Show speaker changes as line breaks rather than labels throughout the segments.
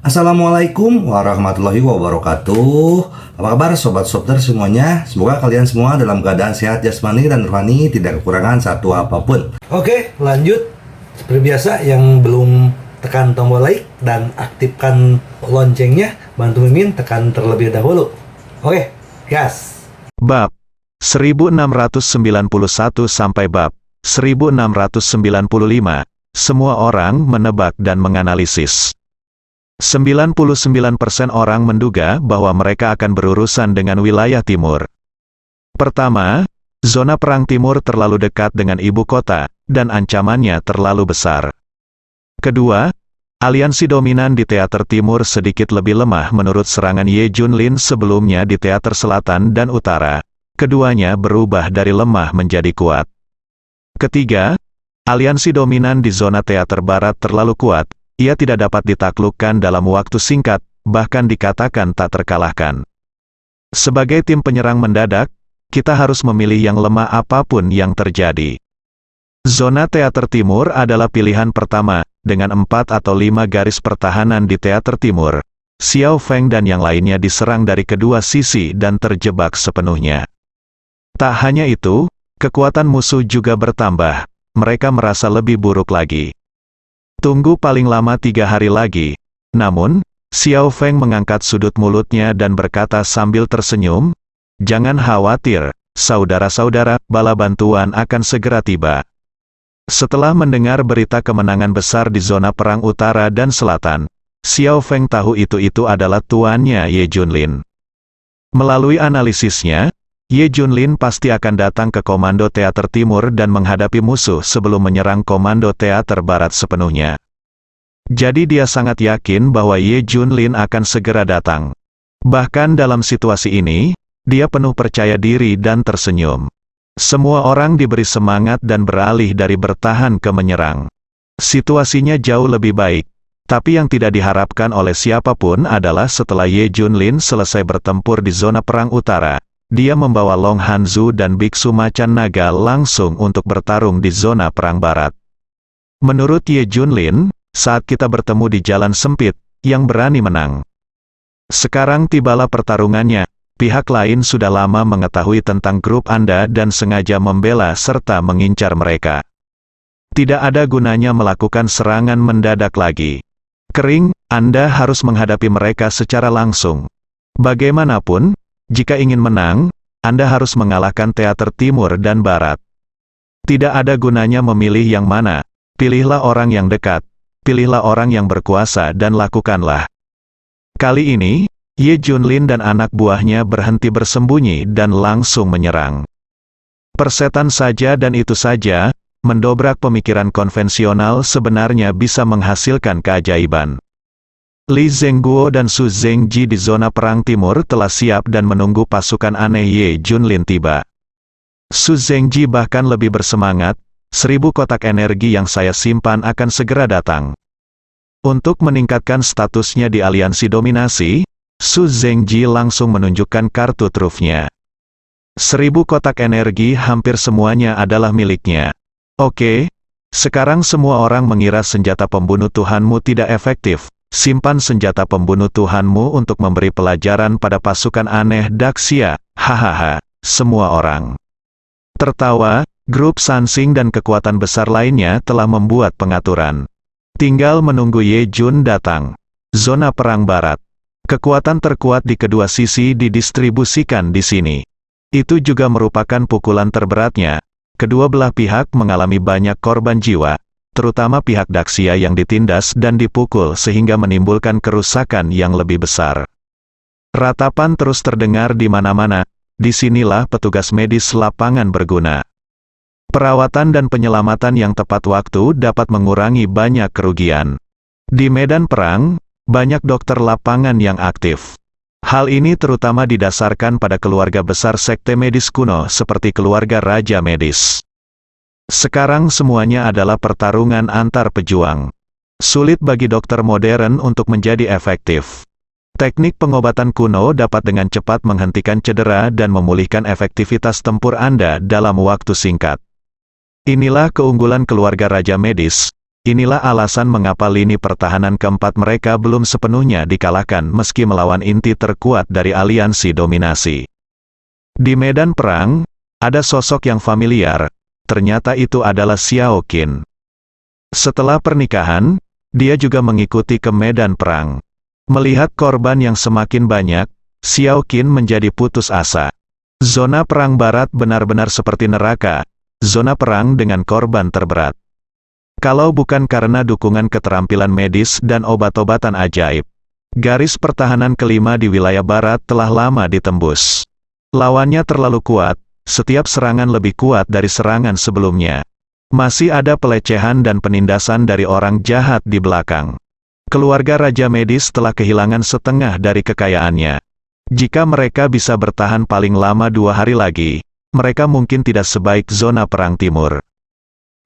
Assalamualaikum warahmatullahi wabarakatuh. Apa kabar sobat Sopter semuanya? Semoga kalian semua dalam keadaan sehat jasmani dan rohani, tidak kekurangan satu apapun. Oke, lanjut. Seperti biasa, yang belum tekan tombol like dan aktifkan loncengnya, bantu Mimin tekan terlebih dahulu. Oke, gas.
Bab 1691 sampai bab 1695. Semua orang menebak dan menganalisis. 99% orang menduga bahwa mereka akan berurusan dengan wilayah timur. Pertama, zona perang timur terlalu dekat dengan ibu kota, dan ancamannya terlalu besar. Kedua, aliansi dominan di teater timur sedikit lebih lemah menurut serangan Ye Junlin sebelumnya di teater selatan dan utara. Keduanya berubah dari lemah menjadi kuat. Ketiga, aliansi dominan di zona teater barat terlalu kuat. Ia tidak dapat ditaklukkan dalam waktu singkat, bahkan dikatakan tak terkalahkan. Sebagai tim penyerang mendadak, kita harus memilih yang lemah apapun yang terjadi. Zona teater timur adalah pilihan pertama, dengan 4 atau 5 garis pertahanan di teater timur. Xiao Feng dan yang lainnya diserang dari kedua sisi dan terjebak sepenuhnya. Tak hanya itu, kekuatan musuh juga bertambah. Mereka merasa lebih buruk lagi. Tunggu paling lama 3 hari lagi. Namun, Xiao Feng mengangkat sudut mulutnya dan berkata sambil tersenyum, "Jangan khawatir, saudara-saudara, bala bantuan akan segera tiba." Setelah mendengar berita kemenangan besar di zona perang utara dan selatan, Xiao Feng tahu itu adalah tuannya Ye Junlin. Melalui analisisnya, Ye Junlin pasti akan datang ke Komando Teater Timur dan menghadapi musuh sebelum menyerang Komando Teater Barat sepenuhnya. Jadi dia sangat yakin bahwa Ye Junlin akan segera datang. Bahkan dalam situasi ini, dia penuh percaya diri dan tersenyum. Semua orang diberi semangat dan beralih dari bertahan ke menyerang. Situasinya jauh lebih baik. Tapi yang tidak diharapkan oleh siapapun adalah setelah Ye Junlin selesai bertempur di zona perang utara, dia membawa Long Hanzu dan Biksu Macan Naga langsung untuk bertarung di zona perang barat. Menurut Ye Junlin, saat kita bertemu di jalan sempit, yang berani menang. Sekarang tibalah pertarungannya. Pihak lain sudah lama mengetahui tentang grup Anda dan sengaja membela serta mengincar mereka. Tidak ada gunanya melakukan serangan mendadak lagi. Kering, Anda harus menghadapi mereka secara langsung. Bagaimanapun, jika ingin menang, Anda harus mengalahkan teater timur dan barat. Tidak ada gunanya memilih yang mana. Pilihlah orang yang dekat. Pilihlah orang yang berkuasa dan lakukanlah. Kali ini, Ye Junlin dan anak buahnya berhenti bersembunyi dan langsung menyerang. Persetan saja dan itu saja, mendobrak pemikiran konvensional sebenarnya bisa menghasilkan keajaiban. Li Zhengguo dan Su Zhengji di zona perang timur telah siap dan menunggu pasukan aneh Ye Junlin tiba. Su Zhengji bahkan lebih bersemangat, 1000 kotak energi yang saya simpan akan segera datang. Untuk meningkatkan statusnya di aliansi dominasi, Su Zhengji langsung menunjukkan kartu trufnya. 1000 kotak energi hampir semuanya adalah miliknya. Oke, sekarang semua orang mengira senjata pembunuh Tuhanmu tidak efektif. Simpan senjata pembunuh Tuhanmu untuk memberi pelajaran pada pasukan aneh Daxia. Hahaha, semua orang tertawa. Grup Sansing dan kekuatan besar lainnya telah membuat pengaturan. Tinggal menunggu Ye Jun datang. Zona perang barat. Kekuatan terkuat di kedua sisi didistribusikan di sini. Itu juga merupakan pukulan terberatnya. Kedua belah pihak mengalami banyak korban jiwa, terutama pihak Daxia yang ditindas dan dipukul sehingga menimbulkan kerusakan yang lebih besar. Ratapan terus terdengar di mana-mana. Disinilah petugas medis lapangan berguna. Perawatan dan penyelamatan yang tepat waktu dapat mengurangi banyak kerugian. Di medan perang, banyak dokter lapangan yang aktif. Hal ini terutama didasarkan pada keluarga besar sekte medis kuno seperti keluarga Raja Medis. Sekarang semuanya adalah pertarungan antar pejuang. Sulit bagi dokter modern untuk menjadi efektif. Teknik pengobatan kuno dapat dengan cepat menghentikan cedera dan memulihkan efektivitas tempur Anda dalam waktu singkat. Inilah keunggulan keluarga Raja Medis. Inilah alasan mengapa lini pertahanan keempat mereka belum sepenuhnya dikalahkan meski melawan inti terkuat dari aliansi dominasi. Di medan perang, ada sosok yang familiar, ternyata itu adalah Xiao Qin. Setelah pernikahan, dia juga mengikuti ke medan perang. Melihat korban yang semakin banyak, Xiao Qin menjadi putus asa. Zona perang barat benar-benar seperti neraka, zona perang dengan korban terberat. Kalau bukan karena dukungan keterampilan medis dan obat-obatan ajaib, garis pertahanan kelima di wilayah barat telah lama ditembus. Lawannya terlalu kuat, setiap serangan lebih kuat dari serangan sebelumnya. Masih ada pelecehan dan penindasan dari orang jahat di belakang. Keluarga Raja Medis telah kehilangan setengah dari kekayaannya. Jika mereka bisa bertahan paling lama 2 hari lagi, mereka mungkin tidak sebaik zona perang timur.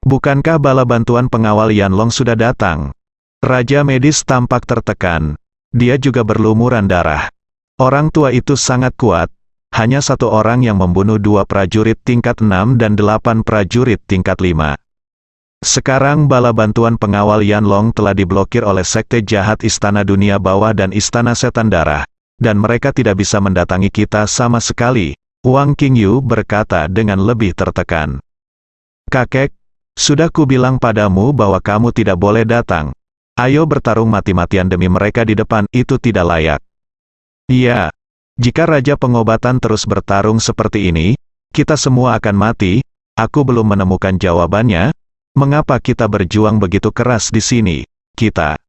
Bukankah bala bantuan pengawal Yanlong sudah datang? Raja Medis tampak tertekan. Dia juga berlumuran darah. Orang tua itu sangat kuat. Hanya satu orang yang membunuh 2 prajurit tingkat 6 dan 8 prajurit tingkat 5. Sekarang bala bantuan pengawal Yanlong telah diblokir oleh sekte jahat Istana Dunia Bawah dan Istana Setan Darah, dan mereka tidak bisa mendatangi kita sama sekali, Wang Qingyu berkata dengan lebih tertekan. Kakek, sudah kubilang padamu bahwa kamu tidak boleh datang. Ayo bertarung mati-matian demi mereka di depan, itu tidak layak. Iya, jika Raja Pengobatan terus bertarung seperti ini, kita semua akan mati. Aku belum menemukan jawabannya. Mengapa kita berjuang begitu keras di sini? Kita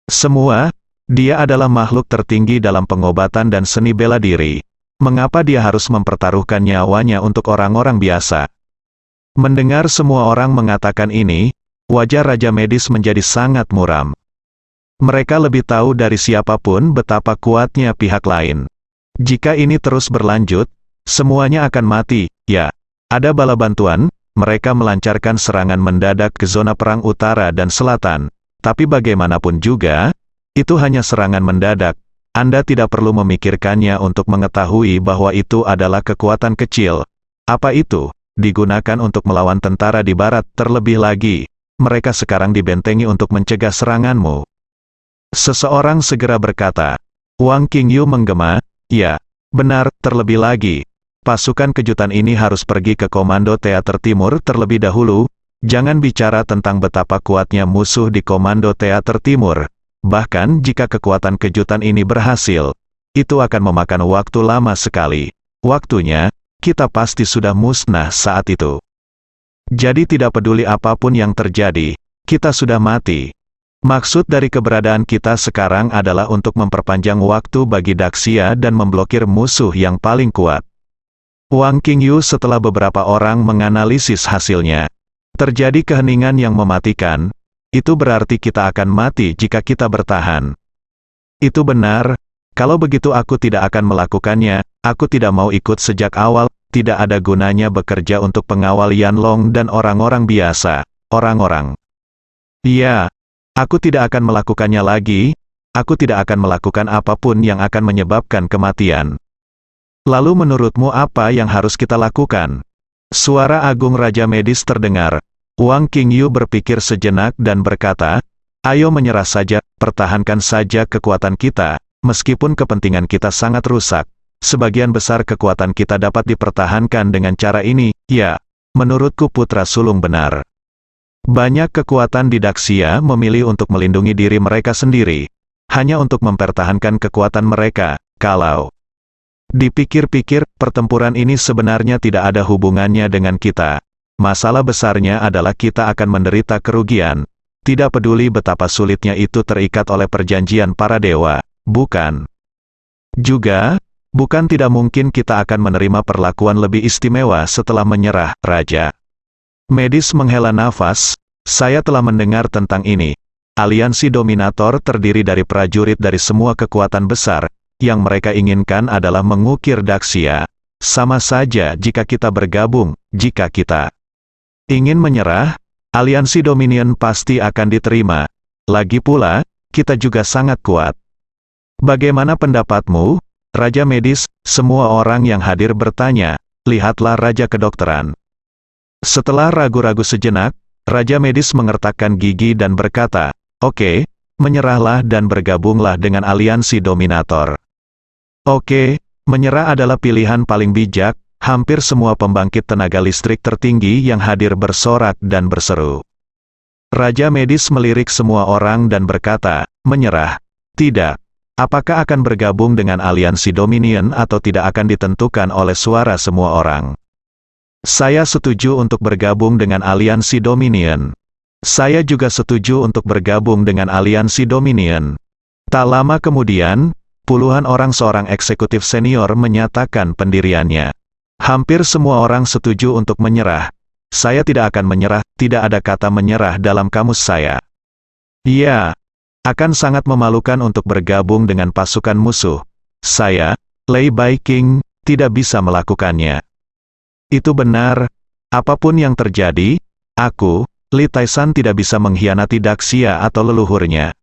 semua, dia adalah makhluk tertinggi dalam pengobatan dan seni bela diri. Mengapa dia harus mempertaruhkan nyawanya untuk orang-orang biasa? Mendengar semua orang mengatakan ini, wajah Raja Medis menjadi sangat muram. Mereka lebih tahu dari siapapun betapa kuatnya pihak lain. Jika ini terus berlanjut, semuanya akan mati. Ya, ada bala bantuan, mereka melancarkan serangan mendadak ke zona perang utara dan selatan. Tapi bagaimanapun juga, itu hanya serangan mendadak. Anda tidak perlu memikirkannya untuk mengetahui bahwa itu adalah kekuatan kecil. Apa itu? Digunakan untuk melawan tentara di barat. Terlebih lagi, mereka sekarang dibentengi untuk mencegah seranganmu. Seseorang segera berkata. Wang Qingyu menggema, ya, benar, terlebih lagi. Pasukan kejutan ini harus pergi ke Komando Teater Timur terlebih dahulu. Jangan bicara tentang betapa kuatnya musuh di Komando Teater Timur. Bahkan jika kekuatan kejutan ini berhasil, itu akan memakan waktu lama sekali. Waktunya, kita pasti sudah musnah saat itu. Jadi tidak peduli apapun yang terjadi, kita sudah mati. Maksud dari keberadaan kita sekarang adalah untuk memperpanjang waktu bagi Daxia dan memblokir musuh yang paling kuat. Wang Qingyu setelah beberapa orang menganalisis hasilnya. Terjadi keheningan yang mematikan, itu berarti kita akan mati jika kita bertahan. Itu benar, kalau begitu aku tidak akan melakukannya, aku tidak mau ikut sejak awal, tidak ada gunanya bekerja untuk pengawal Yanlong dan orang-orang biasa, orang-orang. Iya, aku tidak akan melakukannya lagi, aku tidak akan melakukan apapun yang akan menyebabkan kematian. Lalu menurutmu apa yang harus kita lakukan? Suara Agung Raja Medis terdengar. Wang Qingyu berpikir sejenak dan berkata, ayo menyerah saja, pertahankan saja kekuatan kita, meskipun kepentingan kita sangat rusak. Sebagian besar kekuatan kita dapat dipertahankan dengan cara ini, ya, menurutku putra sulung benar. Banyak kekuatan di Daxia memilih untuk melindungi diri mereka sendiri, hanya untuk mempertahankan kekuatan mereka, kalau dipikir-pikir, pertempuran ini sebenarnya tidak ada hubungannya dengan kita. Masalah besarnya adalah kita akan menderita kerugian. Tidak peduli betapa sulitnya itu terikat oleh perjanjian para dewa, bukan? Juga, bukan tidak mungkin kita akan menerima perlakuan lebih istimewa setelah menyerah, Raja. Medis menghela nafas, saya telah mendengar tentang ini. Aliansi Dominator terdiri dari prajurit dari semua kekuatan besar, yang mereka inginkan adalah mengukir Daxia. Sama saja jika kita bergabung, jika kita ingin menyerah, aliansi Dominion pasti akan diterima. Lagi pula, kita juga sangat kuat. Bagaimana pendapatmu, Raja Medis? Semua orang yang hadir bertanya, lihatlah Raja Kedokteran. Setelah ragu-ragu sejenak, Raja Medis mengertakkan gigi dan berkata, "Oke, menyerahlah dan bergabunglah dengan aliansi dominator." Oke, menyerah adalah pilihan paling bijak. Hampir semua pembangkit tenaga listrik tertinggi yang hadir bersorak dan berseru. Raja Medis melirik semua orang dan berkata, "Menyerah? Tidak. Apakah akan bergabung dengan aliansi Dominion atau tidak akan ditentukan oleh suara semua orang?" "Saya setuju untuk bergabung dengan aliansi Dominion." "Saya juga setuju untuk bergabung dengan aliansi Dominion." Tak lama kemudian, puluhan orang seorang eksekutif senior menyatakan pendiriannya. Hampir semua orang setuju untuk menyerah. "Saya tidak akan menyerah." Tidak ada kata menyerah dalam kamus saya. "Ya, akan sangat memalukan untuk bergabung dengan pasukan musuh. Saya, Lei Bai King, tidak bisa melakukannya." "Itu benar. Apapun yang terjadi, aku, Li Taisan tidak bisa mengkhianati Daxia atau leluhurnya."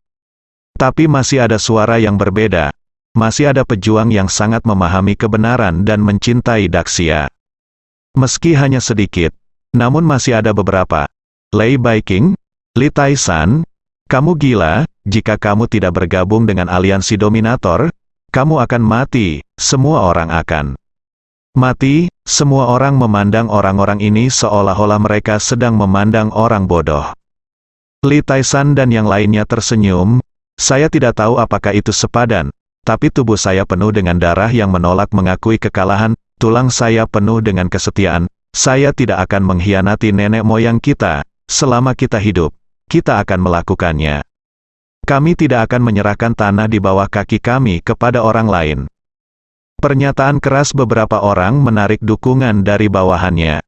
Tapi masih ada suara yang berbeda. Masih ada pejuang yang sangat memahami kebenaran dan mencintai Daxia. Meski hanya sedikit, namun masih ada beberapa. "Lei Bai King, Li Taisan, kamu gila. Jika kamu tidak bergabung dengan aliansi dominator, kamu akan mati. Semua orang akan mati." Semua orang memandang orang-orang ini seolah-olah mereka sedang memandang orang bodoh. Li Taisan dan yang lainnya tersenyum. "Saya tidak tahu apakah itu sepadan, tapi tubuh saya penuh dengan darah yang menolak mengakui kekalahan, tulang saya penuh dengan kesetiaan. Saya tidak akan mengkhianati nenek moyang kita. Selama kita hidup, kita akan melakukannya. Kami tidak akan menyerahkan tanah di bawah kaki kami kepada orang lain." Pernyataan keras beberapa orang menarik dukungan dari bawahannya.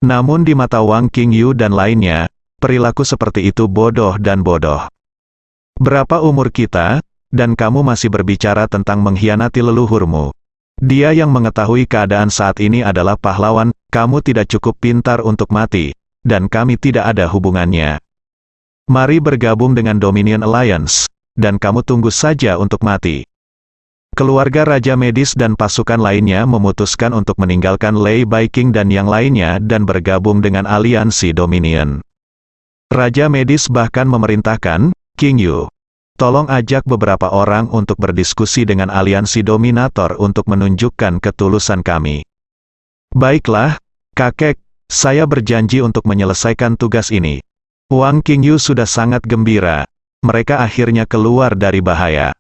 Namun di mata Wang Qingyu dan lainnya, perilaku seperti itu bodoh dan bodoh. "Berapa umur kita, dan kamu masih berbicara tentang mengkhianati leluhurmu? Dia yang mengetahui keadaan saat ini adalah pahlawan. Kamu tidak cukup pintar untuk mati, dan kami tidak ada hubungannya. Mari bergabung dengan Dominion Alliance, dan kamu tunggu saja untuk mati." Keluarga Raja Medis dan pasukan lainnya memutuskan untuk meninggalkan Lei Bai King dan yang lainnya dan bergabung dengan aliansi Dominion. Raja Medis bahkan memerintahkan, "Qingyu, tolong ajak beberapa orang untuk berdiskusi dengan aliansi dominator untuk menunjukkan ketulusan kami." "Baiklah, kakek, saya berjanji untuk menyelesaikan tugas ini." Wang Qingyu sudah sangat gembira. Mereka akhirnya keluar dari bahaya.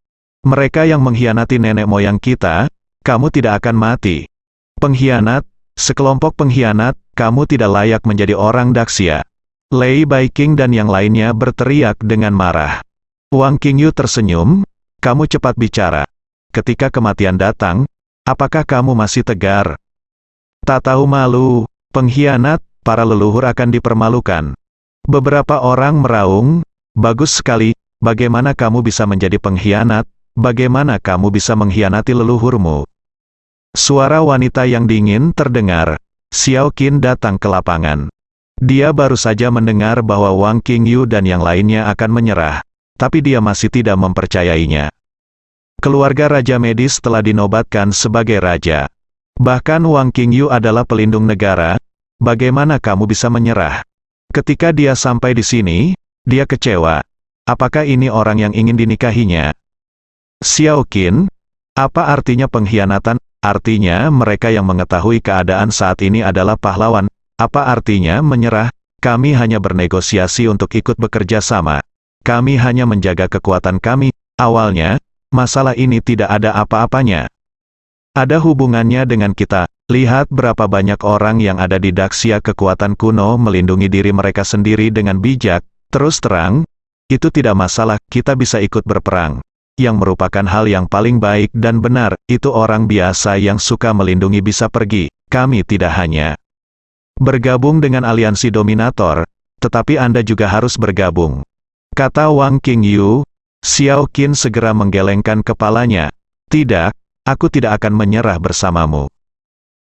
"Mereka yang mengkhianati nenek moyang kita, kamu tidak akan mati. Pengkhianat, sekelompok pengkhianat, kamu tidak layak menjadi orang Daxia." Lei Bai King dan yang lainnya berteriak dengan marah. Wang Qingyu tersenyum, "Kamu cepat bicara. Ketika kematian datang, apakah kamu masih tegar? Tak tahu malu, pengkhianat, para leluhur akan dipermalukan." Beberapa orang meraung, "Bagus sekali, bagaimana kamu bisa menjadi pengkhianat? Bagaimana kamu bisa mengkhianati leluhurmu?" Suara wanita yang dingin terdengar. Xiao Qin datang ke lapangan. Dia baru saja mendengar bahwa Wang Qingyu dan yang lainnya akan menyerah, tapi dia masih tidak mempercayainya. Keluarga Raja Medis telah dinobatkan sebagai raja. Bahkan Wang Qingyu adalah pelindung negara. Bagaimana kamu bisa menyerah? Ketika dia sampai di sini, dia kecewa. Apakah ini orang yang ingin dinikahinya? "Xiao Qin, apa artinya pengkhianatan?" "Artinya mereka yang mengetahui keadaan saat ini adalah pahlawan." "Apa artinya menyerah? Kami hanya bernegosiasi untuk ikut bekerja sama. Kami hanya menjaga kekuatan kami. Awalnya, masalah ini tidak ada apa-apanya. Ada hubungannya dengan kita. Lihat berapa banyak orang yang ada di Daxia. Kekuatan kuno melindungi diri mereka sendiri dengan bijak. Terus terang, itu tidak masalah, kita bisa ikut berperang. Yang merupakan hal yang paling baik dan benar, itu orang biasa yang suka melindungi bisa pergi. Kami tidak hanya bergabung dengan aliansi dominator, tetapi Anda juga harus bergabung," kata Wang Qingyu. Xiao Qin segera menggelengkan kepalanya. "Tidak, aku tidak akan menyerah bersamamu.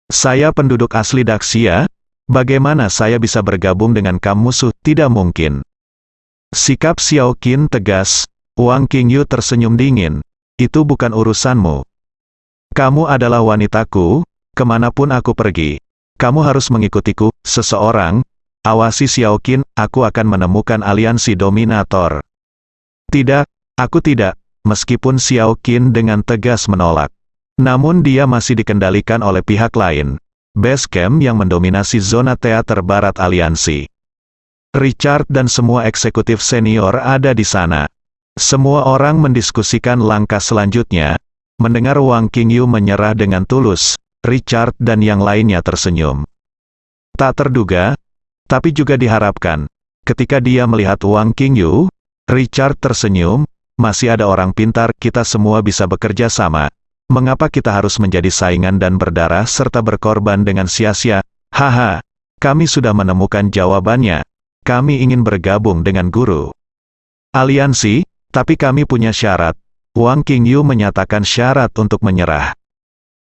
Saya penduduk asli Daxia, bagaimana saya bisa bergabung dengan kamu musuh? Tidak mungkin." Sikap Xiao Qin tegas. Wang Qingyu tersenyum dingin. "Itu bukan urusanmu. Kamu adalah wanitaku, kemanapun aku pergi. Kamu harus mengikutiku." "Seseorang? awasi Xiao Qin, aku akan menemukan aliansi dominator. Tidak, aku tidak, meskipun Xiao Qin dengan tegas menolak. Namun dia masih dikendalikan oleh pihak lain. Base camp yang mendominasi zona teater barat aliansi. Richard dan semua eksekutif senior ada di sana. Semua orang mendiskusikan langkah selanjutnya. Mendengar Wang Qingyu menyerah dengan tulus, Richard dan yang lainnya tersenyum. Tak terduga, tapi juga diharapkan. Ketika dia melihat Wang Qingyu, Richard tersenyum, masih ada orang pintar, kita semua bisa bekerja sama. Mengapa kita harus menjadi saingan dan berdarah serta berkorban dengan sia-sia? Haha, kami sudah menemukan jawabannya. Kami ingin bergabung dengan guru aliansi, tapi kami punya syarat. Wang Qingyu menyatakan syarat untuk menyerah.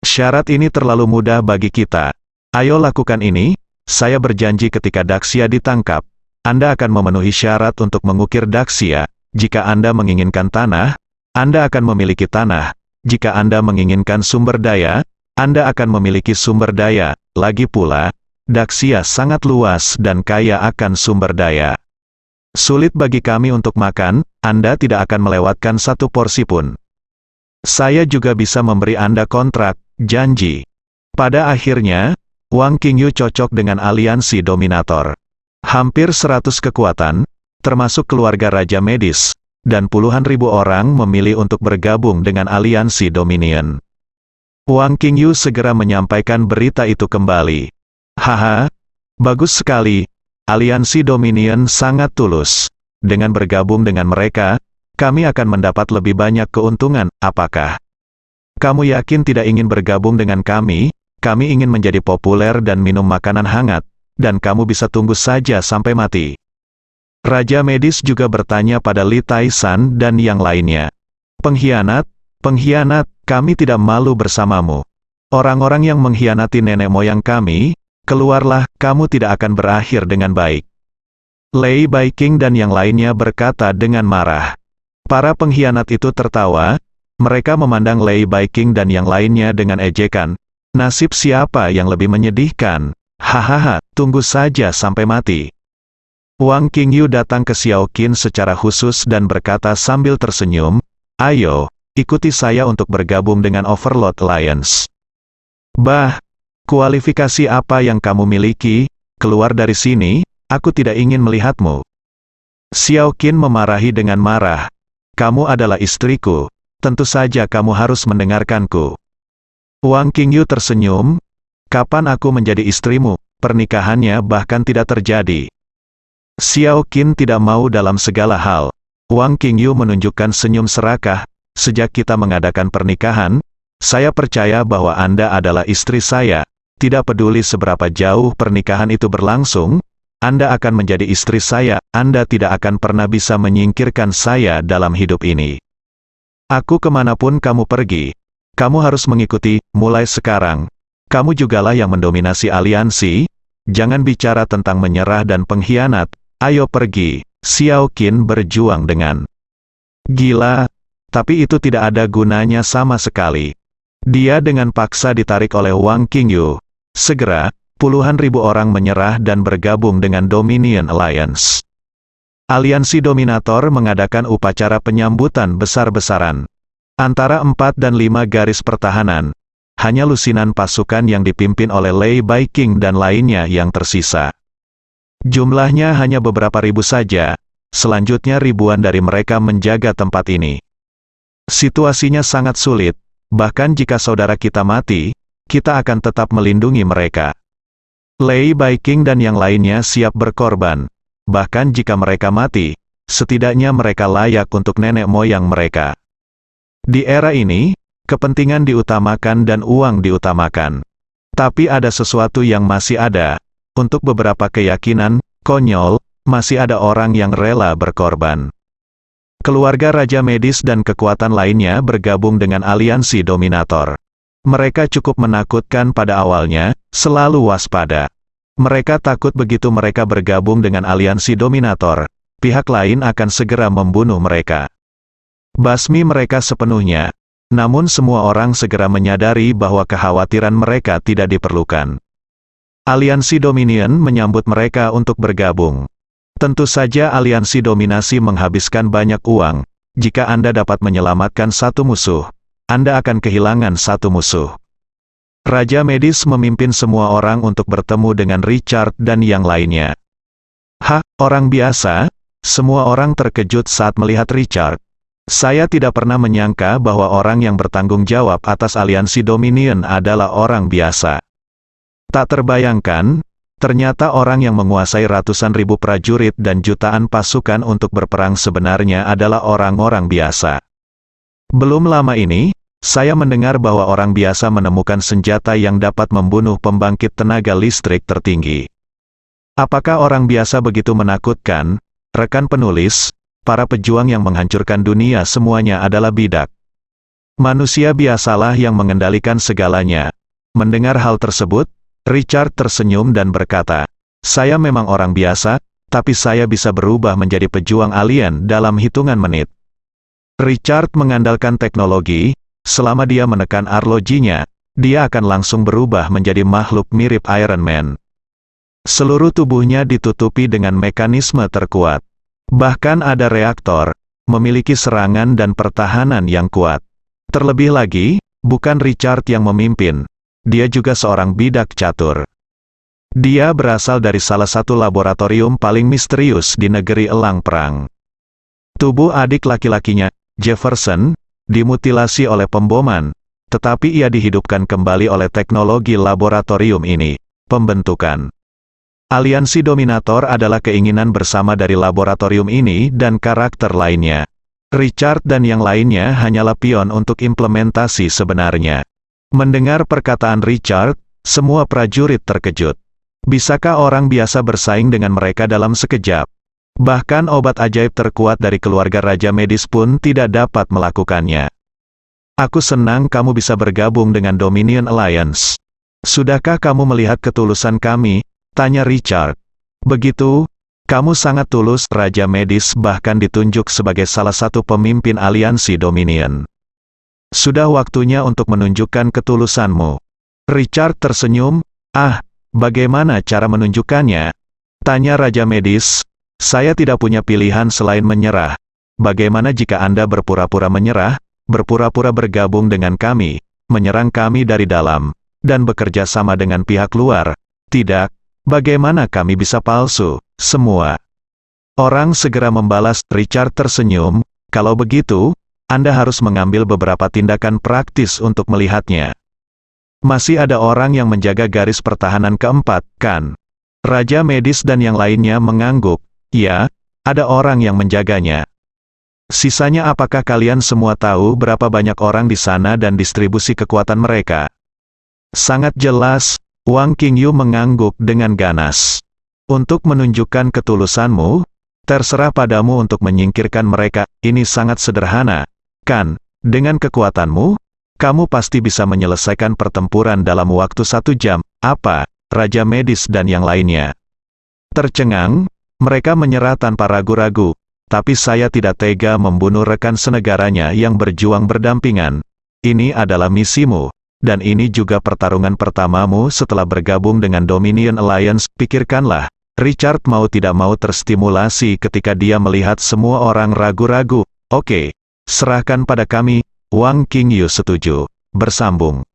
Syarat ini terlalu mudah bagi kita. Ayo lakukan ini, saya berjanji ketika Daxia ditangkap, Anda akan memenuhi syarat untuk mengukir Daxia. Jika Anda menginginkan tanah, Anda akan memiliki tanah. Jika Anda menginginkan sumber daya, Anda akan memiliki sumber daya. Lagi pula, Daxia sangat luas dan kaya akan sumber daya. Sulit bagi kami untuk makan, Anda tidak akan melewatkan satu porsi pun. Saya juga bisa memberi Anda kontrak, janji. Pada akhirnya, Wang Qingyu cocok dengan aliansi dominator. Hampir 100 kekuatan, termasuk keluarga Raja Medis, dan puluhan ribu orang memilih untuk bergabung dengan aliansi Dominion. Wang Qingyu segera menyampaikan berita itu kembali. Haha, bagus sekali. Aliansi Dominion sangat tulus. Dengan bergabung dengan mereka, kami akan mendapat lebih banyak keuntungan. Apakah kamu yakin tidak ingin bergabung dengan kami? Kami ingin menjadi populer dan minum makanan hangat, dan kamu bisa tunggu saja sampai mati. Raja Medis juga bertanya pada Li Taisan dan yang lainnya. Pengkhianat, pengkhianat, kami tidak malu bersamamu. Orang-orang yang mengkhianati nenek moyang kami, keluarlah, kamu tidak akan berakhir dengan baik. Lei Baiqing dan yang lainnya berkata dengan marah. Para pengkhianat itu tertawa, mereka memandang Lei Baiqing dan yang lainnya dengan ejekan. Nasib siapa yang lebih menyedihkan? Hahaha, tunggu saja sampai mati. Wang Qingyu datang ke Xiao Qin secara khusus dan berkata sambil tersenyum, ayo, ikuti saya untuk bergabung dengan Overlord Alliance. Bah, kualifikasi apa yang kamu miliki? Keluar dari sini, aku tidak ingin melihatmu. Xiao Qin memarahi dengan marah. Kamu adalah istriku, tentu saja kamu harus mendengarkanku. Wang Qingyu tersenyum, kapan aku menjadi istrimu? Pernikahannya bahkan tidak terjadi. Xiao Qin tidak mau dalam segala hal. Wang Qingyu menunjukkan senyum serakah, sejak kita mengadakan pernikahan, saya percaya bahwa Anda adalah istri saya. Tidak peduli seberapa jauh pernikahan itu berlangsung, Anda akan menjadi istri saya, Anda tidak akan pernah bisa menyingkirkan saya dalam hidup ini. Aku kemanapun kamu pergi, kamu harus mengikuti, mulai sekarang. Kamu jugalah yang mendominasi aliansi, jangan bicara tentang menyerah dan pengkhianat. Ayo pergi, Xiao Qin berjuang dengan gila, tapi itu tidak ada gunanya sama sekali. Dia dengan paksa ditarik oleh Wang Qingyu. Segera, puluhan ribu orang menyerah dan bergabung dengan Dominion Alliance. Aliansi Dominator mengadakan upacara penyambutan besar-besaran. Antara 4 dan 5 garis pertahanan. Hanya lusinan pasukan yang dipimpin oleh Lei Baiqing dan lainnya yang tersisa. Jumlahnya hanya beberapa ribu saja, selanjutnya ribuan dari mereka menjaga tempat ini. Situasinya sangat sulit, bahkan jika saudara kita mati, kita akan tetap melindungi mereka. Lei Baiqing dan yang lainnya siap berkorban, bahkan jika mereka mati, setidaknya mereka layak untuk nenek moyang mereka. Di era ini, kepentingan diutamakan dan uang diutamakan. Tapi ada sesuatu yang masih ada. Untuk beberapa keyakinan konyol, masih ada orang yang rela berkorban. Keluarga Raja Medis dan kekuatan lainnya bergabung dengan aliansi dominator. Mereka cukup menakutkan pada awalnya, selalu waspada. Mereka takut begitu mereka bergabung dengan aliansi dominator, pihak lain akan segera membunuh mereka. Basmi mereka sepenuhnya. Namun semua orang segera menyadari bahwa kekhawatiran mereka tidak diperlukan. Aliansi Dominion menyambut mereka untuk bergabung. Tentu saja aliansi dominasi menghabiskan banyak uang. Jika Anda dapat menyelamatkan satu musuh, Anda akan kehilangan satu musuh. Raja Medis memimpin semua orang untuk bertemu dengan Richard dan yang lainnya. Orang biasa? Semua orang terkejut saat melihat Richard. Saya tidak pernah menyangka bahwa orang yang bertanggung jawab atas aliansi Dominion adalah orang biasa. Tak terbayangkan, ternyata orang yang menguasai ratusan ribu prajurit dan jutaan pasukan untuk berperang sebenarnya adalah orang-orang biasa. Belum lama ini, saya mendengar bahwa orang biasa menemukan senjata yang dapat membunuh pembangkit tenaga listrik tertinggi. Apakah orang biasa begitu menakutkan? Rekan penulis, para pejuang yang menghancurkan dunia semuanya adalah bidak. Manusia biasalah yang mengendalikan segalanya. Mendengar hal tersebut, Richard tersenyum dan berkata, "Saya memang orang biasa, tapi saya bisa berubah menjadi pejuang alien dalam hitungan menit." Richard mengandalkan teknologi, selama dia menekan arlojinya, dia akan langsung berubah menjadi makhluk mirip Iron Man. Seluruh tubuhnya ditutupi dengan mekanisme terkuat. Bahkan ada reaktor, memiliki serangan dan pertahanan yang kuat. Terlebih lagi, bukan Richard yang memimpin. Dia juga seorang bidak catur. Dia berasal dari salah satu laboratorium paling misterius di negeri elang perang. Tubuh adik laki-lakinya, Jefferson, dimutilasi oleh pemboman, tetapi ia dihidupkan kembali oleh teknologi laboratorium ini, pembentukan. Aliansi Dominator adalah keinginan bersama dari laboratorium ini dan karakter lainnya. Richard dan yang lainnya hanyalah pion untuk implementasi sebenarnya. Mendengar perkataan Richard, semua prajurit terkejut. Bisakah orang biasa bersaing dengan mereka dalam sekejap? Bahkan obat ajaib terkuat dari keluarga Raja Medis pun tidak dapat melakukannya. Aku senang kamu bisa bergabung dengan Dominion Alliance. Sudahkah kamu melihat ketulusan kami? Tanya Richard. Begitu, kamu sangat tulus. Raja Medis bahkan ditunjuk sebagai salah satu pemimpin aliansi Dominion. Sudah waktunya untuk menunjukkan ketulusanmu. Richard tersenyum. Bagaimana cara menunjukkannya? Tanya Raja Medis. Saya tidak punya pilihan selain menyerah. Bagaimana jika Anda berpura-pura menyerah, berpura-pura bergabung dengan kami, menyerang kami dari dalam, dan bekerja sama dengan pihak luar? Tidak. Bagaimana kami bisa palsu? Semua orang segera membalas. Richard tersenyum. Kalau begitu, Anda harus mengambil beberapa tindakan praktis untuk melihatnya. Masih ada orang yang menjaga garis pertahanan keempat, kan? Raja Medis dan yang lainnya mengangguk. Ya, ada orang yang menjaganya. Sisanya, apakah kalian semua tahu berapa banyak orang di sana dan distribusi kekuatan mereka? Sangat jelas, Wang Qingyu mengangguk dengan ganas. Untuk menunjukkan ketulusanmu, terserah padamu untuk menyingkirkan mereka. Ini sangat sederhana. Kan, dengan kekuatanmu, kamu pasti bisa menyelesaikan pertempuran dalam waktu 1 jam. Apa? Raja Medis dan yang lainnya tercengang, mereka menyerah tanpa ragu-ragu. Tapi saya tidak tega membunuh rekan senegaranya yang berjuang berdampingan. Ini adalah misimu, dan ini juga pertarungan pertamamu setelah bergabung dengan Dominion Alliance. Pikirkanlah, Richard mau tidak mau terstimulasi ketika dia melihat semua orang ragu-ragu. Oke. Serahkan pada kami. Wang Qingyu setuju. Bersambung.